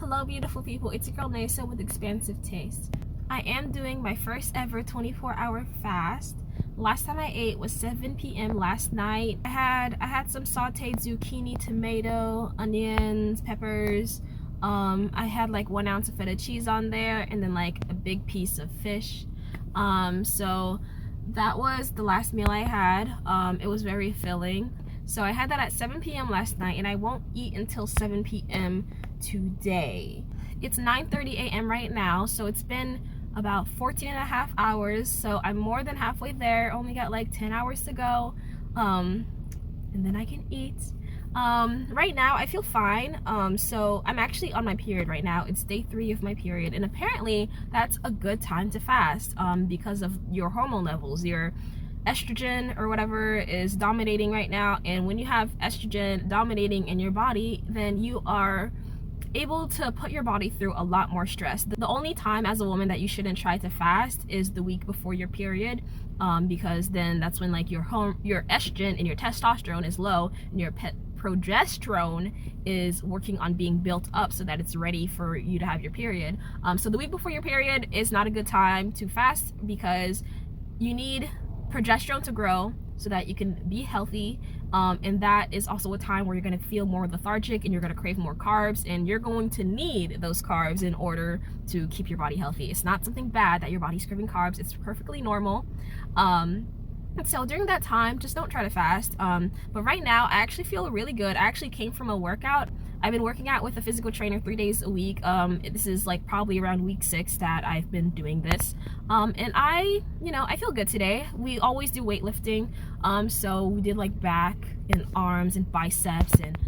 Hello beautiful people, it's your girl Neyssa with XPansive Taste. I am doing my first ever 24-hour fast. Last time I ate was 7 p.m. last night. I had some sauteed zucchini, tomato, onions, peppers. I had like 1 ounce of feta cheese on there and then like a big piece of fish. So that was the last meal I had. It was very filling. So I had that at 7 p.m. last night and I won't eat until 7 p.m. today. It's 9:30 a.m. right now, so it's been about 14 and a half hours, so I'm more than halfway there. Only got like 10 hours to go, and then I can eat. Right now I feel fine. So I'm actually on my period right now. It's day 3 of my period, and apparently that's a good time to fast because of your hormone levels. Your estrogen or whatever is dominating right now, and when you have estrogen dominating in your body, then you are able to put your body through a lot more stress. The only time as a woman that you shouldn't try to fast is the week before your period, because then that's when like your estrogen and your testosterone is low and your progesterone is working on being built up so that it's ready for you to have your period. So the week before your period is not a good time to fast because you need progesterone to grow so that you can be healthy, and that is also a time where you're going to feel more lethargic and you're going to crave more carbs, and you're going to need those carbs in order to keep your body healthy. It's not something bad that your body's craving carbs. It's perfectly normal. So during that time, just don't try to fast. But right now I actually feel really good. I actually came from a workout. I've been working out with a physical trainer 3 days a week. This is like probably around week 6 that I've been doing this. And I feel good today. We always do weightlifting. So we did like back and arms and biceps, and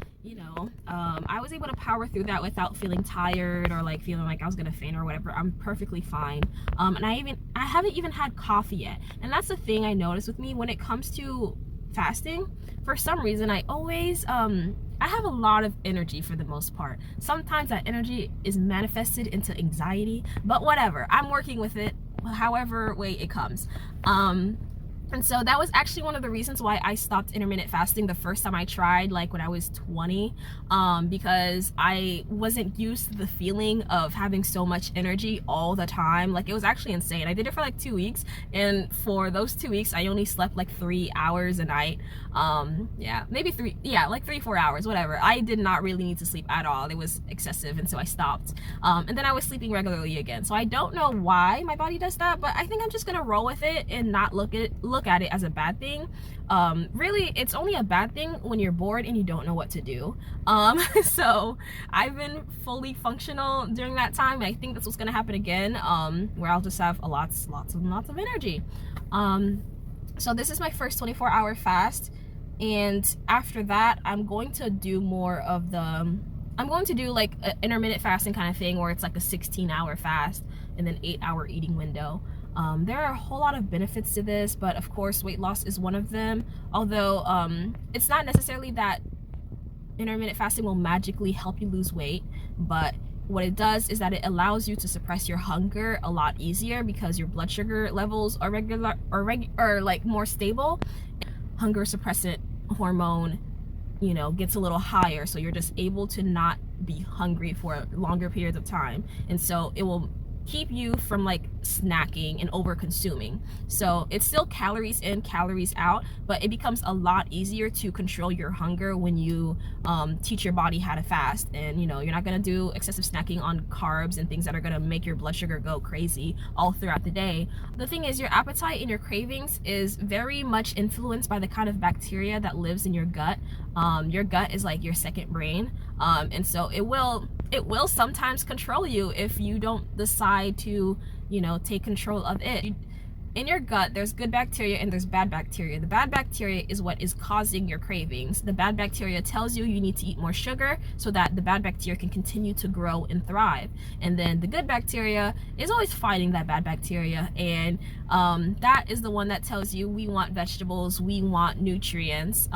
I was able to power through that without feeling tired or like feeling like I was gonna faint or whatever. I'm perfectly fine. And I haven't even had coffee yet. And that's the thing I noticed with me when it comes to fasting. For some reason, I always I have a lot of energy for the most part. Sometimes that energy is manifested into anxiety, but whatever. I'm working with it however way it comes. And so that was actually one of the reasons why I stopped intermittent fasting the first time I tried, like when I was 20, because I wasn't used to the feeling of having so much energy all the time. Like, it was actually insane. I did it for like 2 weeks, and for those 2 weeks I only slept like 3 hours a night. Yeah, maybe 3-4 hours, whatever. I did not really need to sleep at all. It was excessive, and so I stopped. And then I was sleeping regularly again. So I don't know why my body does that, but I think I'm just gonna roll with it and not look at it as a bad thing. Really, it's only a bad thing when you're bored and you don't know what to do. So I've been fully functional during that time, and I think that's what's gonna happen again, where I'll just have lots of energy. So this is my first 24-hour fast, and after that I'm going to do more of the I'm going to do like an intermittent fasting kind of thing, where it's like a 16-hour fast and then 8-hour eating window. There are a whole lot of benefits to this, but of course weight loss is one of them. Although it's not necessarily that intermittent fasting will magically help you lose weight, but what it does is that it allows you to suppress your hunger a lot easier because your blood sugar levels are like more stable. Hunger suppressant hormone gets a little higher, so you're just able to not be hungry for longer periods of time, and so it will keep you from like snacking and over consuming. So it's still calories in, calories out, but it becomes a lot easier to control your hunger when you teach your body how to fast. And you're not gonna do excessive snacking on carbs and things that are gonna make your blood sugar go crazy all throughout the day. The thing is, your appetite and your cravings is very much influenced by the kind of bacteria that lives in your gut. Your gut is like your second brain, and so it will sometimes control you if you don't decide to take control of it. In your gut, there's good bacteria and there's bad bacteria. The bad bacteria is what is causing your cravings. The bad bacteria tells you need to eat more sugar so that the bad bacteria can continue to grow and thrive. And then the good bacteria is always fighting that bad bacteria, and that is the one that tells you we want vegetables, we want nutrients.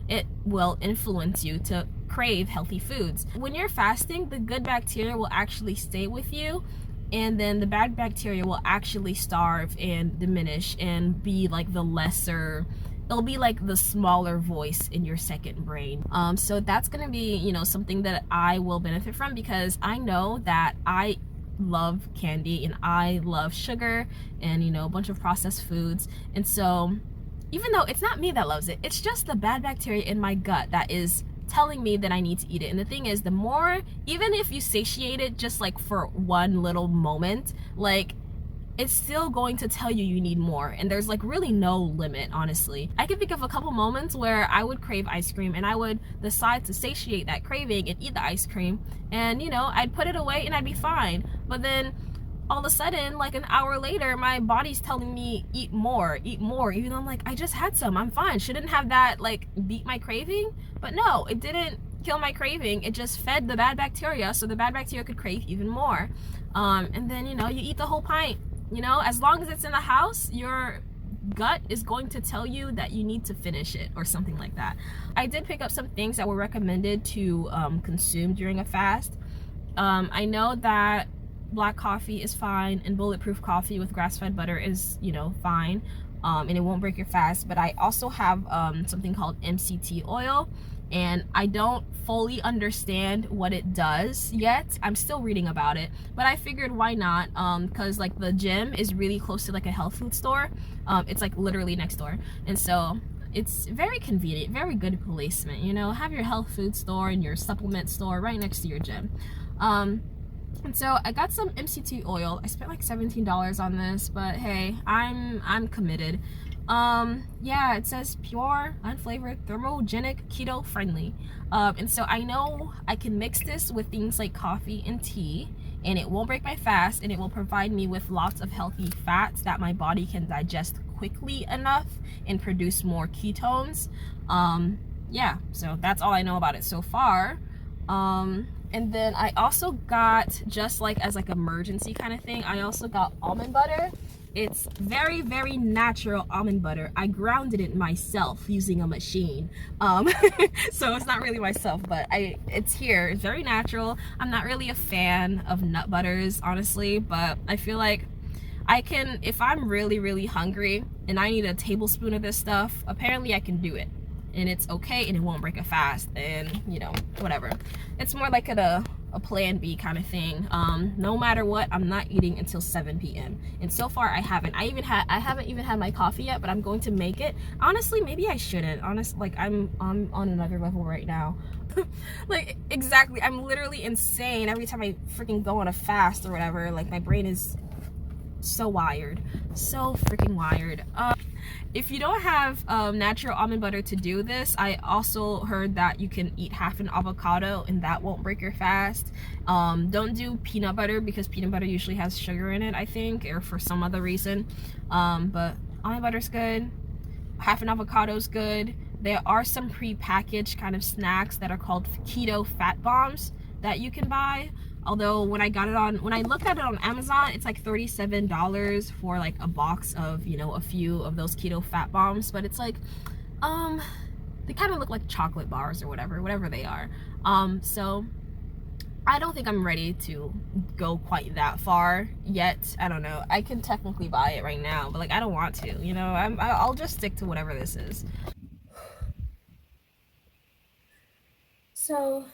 It will influence you to crave healthy foods. When you're fasting, the good bacteria will actually stay with you, and then the bad bacteria will actually starve and diminish and be like the lesser it'll be like the smaller voice in your second brain. So that's gonna be, you know, something that I will benefit from, because I know that I love candy and I love sugar and, you know, a bunch of processed foods. And so even though it's not me that loves it, it's just the bad bacteria in my gut that is telling me that I need to eat it. And the thing is, the more, even if you satiate it just like for one little moment, like, it's still going to tell you you need more. And there's like really no limit, honestly. I can think of a couple moments where I would crave ice cream and I would decide to satiate that craving and eat the ice cream, and, you know, I'd put it away and I'd be fine. But then all of a sudden, like an hour later, my body's telling me eat more, even though I'm like, I just had some, I'm fine. Shouldn't have that like beat my craving? But no, it didn't kill my craving. It just fed the bad bacteria, so the bad bacteria could crave even more. And then, you know, you eat the whole pint. You know, as long as it's in the house, your gut is going to tell you that you need to finish it or something like that. I did pick up some things that were recommended to consume during a fast. I know that black coffee is fine, and bulletproof coffee with grass-fed butter is, you know, fine, and it won't break your fast. But I also have something called MCT oil, and I don't fully understand what it does yet. I'm still reading about it, but I figured why not, because like the gym is really close to like a health food store. It's like literally next door, and so it's very convenient, very good placement, you know, have your health food store and your supplement store right next to your gym. And so I got some MCT oil. I spent like $17 on this, but hey, I'm committed. Yeah, it says pure, unflavored, thermogenic, keto friendly. And so I know I can mix this with things like coffee and tea, and it won't break my fast, and it will provide me with lots of healthy fats that my body can digest quickly enough and produce more ketones. Yeah, so that's all I know about it so far. And then I also got, just like as like emergency kind of thing, I also got almond butter. It's very, very natural almond butter. I grounded it myself using a machine. So it's not really myself, but it's here. It's very natural. I'm not really a fan of nut butters, honestly, but I feel like I can, if I'm really, really hungry and I need a tablespoon of this stuff, apparently I can do it. And it's okay, and it won't break a fast, and, you know, whatever. It's more like a plan B kind of thing. No matter what, I'm not eating until 7 p.m. and so far I haven't. I haven't even had my coffee yet, but I'm going to make it. Honestly, maybe I shouldn't. Honestly, like I'm on another level right now. Like, exactly, I'm literally insane every time I freaking go on a fast or whatever. Like, my brain is so wired, so freaking wired. If you don't have natural almond butter to do this, I also heard that you can eat half an avocado and that won't break your fast. Don't do peanut butter, because peanut butter usually has sugar in it, I think, or for some other reason. But almond butter's good. Half an avocado's good. There are some pre-packaged kind of snacks that are called keto fat bombs that you can buy. Although when I looked at it on Amazon, it's like $37 for like a box of, you know, a few of those keto fat bombs. But it's like, they kind of look like chocolate bars or whatever they are. So I don't think I'm ready to go quite that far yet. I don't know. I can technically buy it right now, but like, I don't want to, you know. I'll just stick to whatever this is. So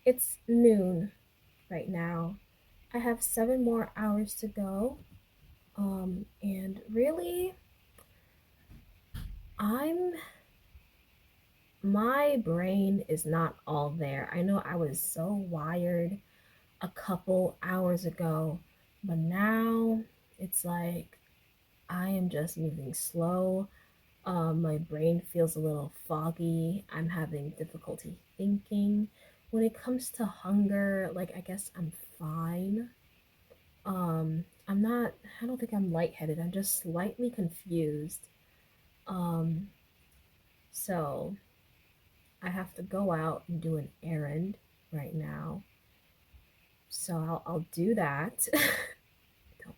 it's noon right now. I have 7 more hours to go. And really, my brain is not all there. I know I was so wired a couple hours ago, but now it's like I am just moving slow. My brain feels a little foggy. I'm having difficulty thinking. When it comes to hunger, like, I guess I'm fine. I don't think I'm lightheaded. I'm just slightly confused. Um, so I have to go out and do an errand right now. So I'll do that. I don't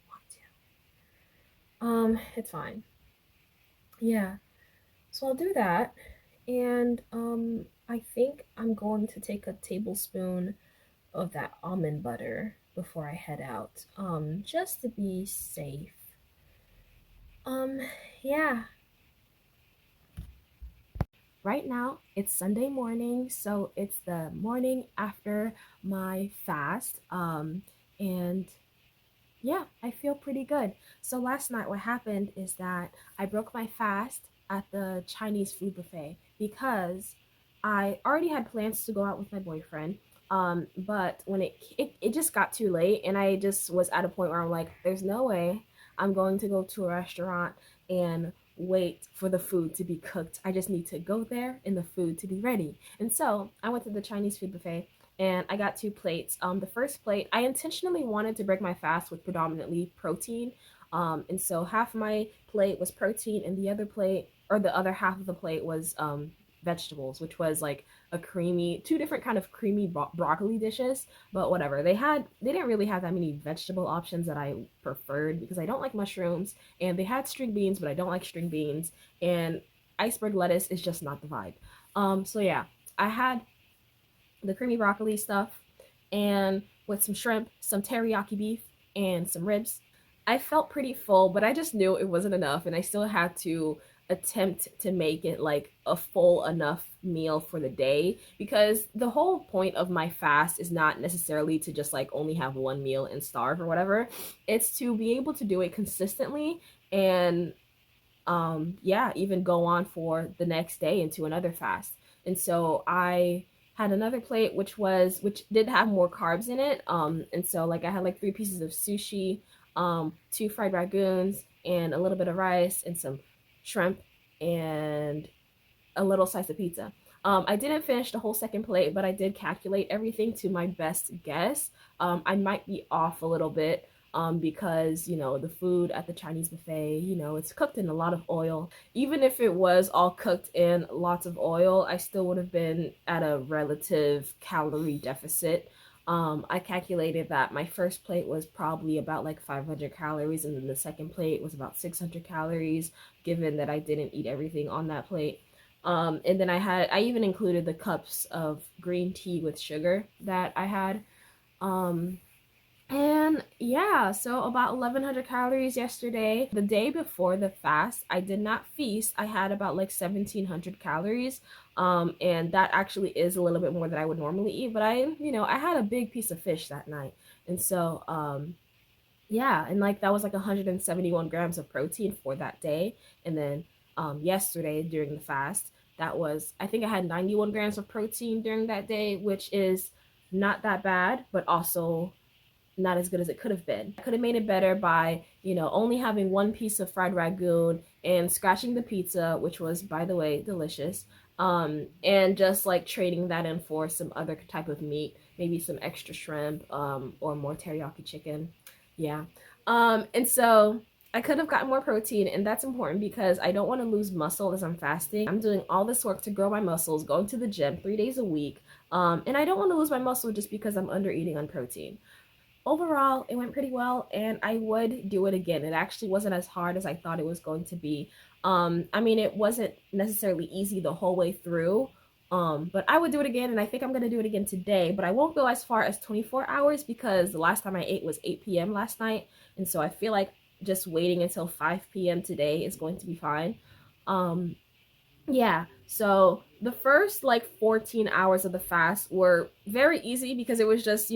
want to. It's fine. Yeah. So I'll do that. And I think I'm going to take a tablespoon of that almond butter before I head out. Just to be safe. Yeah. right now it's Sunday morning, so it's the morning after my fast. And yeah, I feel pretty good. So last night, what happened is that I broke my fast at the Chinese food buffet because I already had plans to go out with my boyfriend. But when it just got too late, and I just was at a point where I'm like, there's no way I'm going to go to a restaurant and wait for the food to be cooked. I just need to go there and the food to be ready. And so I went to the Chinese food buffet and I got 2 plates. The first plate, I intentionally wanted to break my fast with predominantly protein. And so half my plate was protein, and the other plate, or the other half of the plate, was vegetables, which was like a creamy, two different kind of creamy broccoli dishes. But whatever, they didn't really have that many vegetable options that I preferred because I don't like mushrooms, and they had string beans, but I don't like string beans, and iceberg lettuce is just not the vibe. So yeah, I had the creamy broccoli stuff, and with some shrimp, some teriyaki beef, and some ribs. I felt pretty full, but I just knew it wasn't enough, and I still had to attempt to make it like a full enough meal for the day, because the whole point of my fast is not necessarily to just like only have one meal and starve or whatever. It's to be able to do it consistently, and yeah, even go on for the next day into another fast. And so I had another plate which did have more carbs in it. And so like I had like 3 pieces of sushi, 2 fried ragoons, and a little bit of rice and some shrimp and a little slice of pizza. I didn't finish the whole second plate, but I did calculate everything to my best guess. I might be off a little bit, because the food at the Chinese buffet, it's cooked in a lot of oil. Even if it was all cooked in lots of oil, I still would have been at a relative calorie deficit. I calculated that my first plate was probably about like 500 calories, and then the second plate was about 600 calories, given that I didn't eat everything on that plate. And then I even included the cups of green tea with sugar that I had. Um, and yeah, so about 1100 calories yesterday. The day before the fast, I did not feast. I had about like 1700 calories. And that actually is a little bit more than I would normally eat, but I had a big piece of fish that night. And so, yeah, and like that was like 171 grams of protein for that day. And then yesterday during the fast, that was, I think I had 91 grams of protein during that day, which is not that bad, but also not as good as it could have been. I could have made it better by, only having 1 piece of fried ragoon and scratching the pizza, which was, by the way, delicious. And just like trading that in for some other type of meat, maybe some extra shrimp, or more teriyaki chicken. Yeah. And so I could have gotten more protein, and that's important because I don't want to lose muscle as I'm fasting. I'm doing all this work to grow my muscles, going to the gym 3 days a week. And I don't want to lose my muscle just because I'm under eating on protein. Overall, it went pretty well, and I would do it again. It actually wasn't as hard as I thought it was going to be. I mean, it wasn't necessarily easy the whole way through, but I would do it again, and I think I'm going to do it again today. But I won't go as far as 24 hours because the last time I ate was 8 p.m. last night, and so I feel like just waiting until 5 p.m. today is going to be fine. Um, yeah. So the first like 14 hours of the fast were very easy because it was just,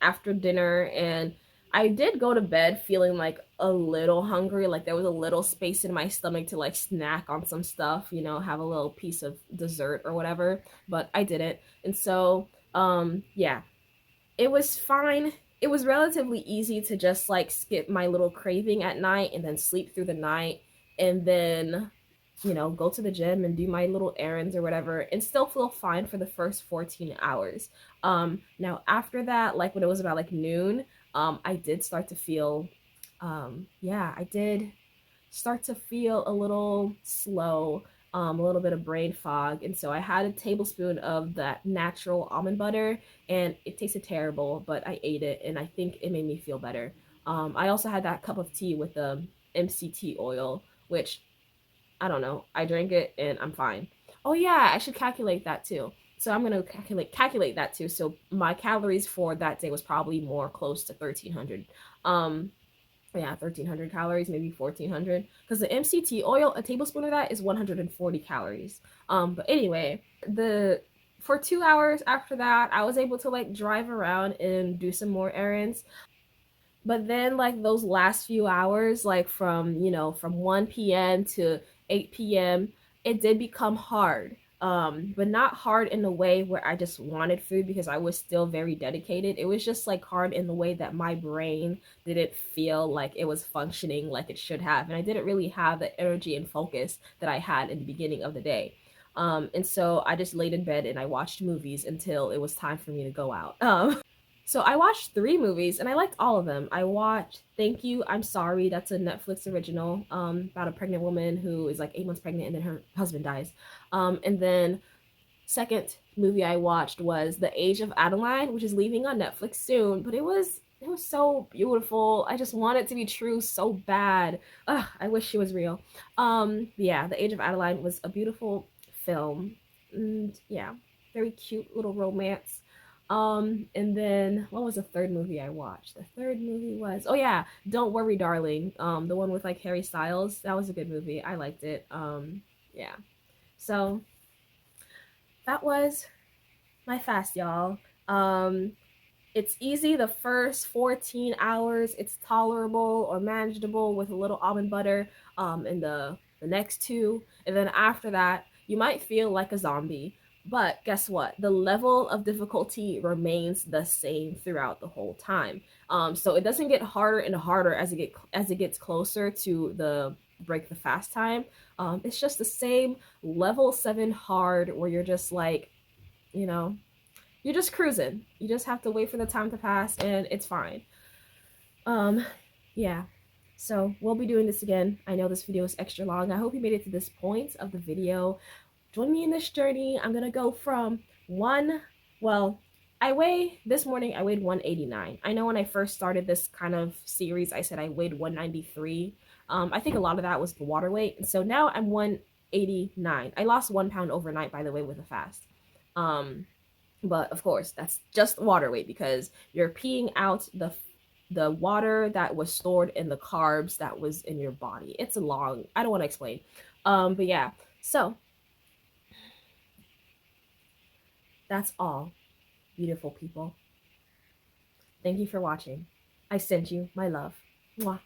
after dinner, and I did go to bed feeling like a little hungry, like there was a little space in my stomach to like snack on some stuff, have a little piece of dessert or whatever, but I didn't. And so yeah, it was fine. It was relatively easy to just like skip my little craving at night and then sleep through the night, and then go to the gym and do my little errands or whatever and still feel fine for the first 14 hours. Now after that, like when it was about like noon, I did start to feel, yeah, I did start to feel a little slow, a little bit of brain fog. And so I had a tablespoon of that natural almond butter, and it tasted terrible, but I ate it, and I think it made me feel better. I also had that cup of tea with the MCT oil, which I don't know. I drank it and I'm fine. Oh yeah, I should calculate that too. So I'm gonna calculate that too. So my calories for that day was probably more close to 1300. Um, Yeah, 1,300 calories, maybe 1,400, because the MCT oil, a tablespoon of that is 140 calories. But anyway, the for 2 hours after that, I was able to like drive around and do some more errands. But then like those last few hours, like from, from 1 p.m. to 8 p.m., it did become hard. But not hard in a way where I just wanted food, because I was still very dedicated. It was just like hard in the way that my brain didn't feel like it was functioning like it should have. And I didn't really have the energy and focus that I had in the beginning of the day. And so I just laid in bed and I watched movies until it was time for me to go out. So I watched 3 movies and I liked all of them. I watched Thank You, I'm Sorry. That's a Netflix original, about a pregnant woman who is like 8 months pregnant and then her husband dies. And then second movie I watched was The Age of Adeline, which is leaving on Netflix soon. But it was so beautiful. I just want it to be true so bad. Ugh, I wish she was real. Yeah, The Age of Adeline was a beautiful film. And yeah, very cute little romance. And then what was the third movie I watched? The third movie was, oh yeah, Don't Worry Darling. The one with like Harry Styles. That was a good movie. I liked it. Yeah. So that was my fast, y'all. It's easy the first 14 hours. It's tolerable or manageable with a little almond butter in the next two. And then after that, you might feel like a zombie. But guess what? The level of difficulty remains the same throughout the whole time. So it doesn't get harder and harder as it gets closer to the break the fast time. It's just the same level 7 hard, where you're just like, you know, you're just cruising. You just have to wait for the time to pass and it's fine. Um, yeah. So we'll be doing this again. I know this video is extra long. I hope you made it to this point of the video. Join me in this journey. I'm gonna go from well, this morning I weighed 189. I know when I first started this kind of series, I said I weighed 193. I think a lot of that was the water weight. And so now I'm 189. I lost 1 pound overnight, by the way, with a fast. But of course, that's just water weight, because you're peeing out the water that was stored in the carbs that was in your body. It's a long, I don't want to explain. But yeah, so that's all, beautiful people. Thank you for watching. I send you my love. Mwah.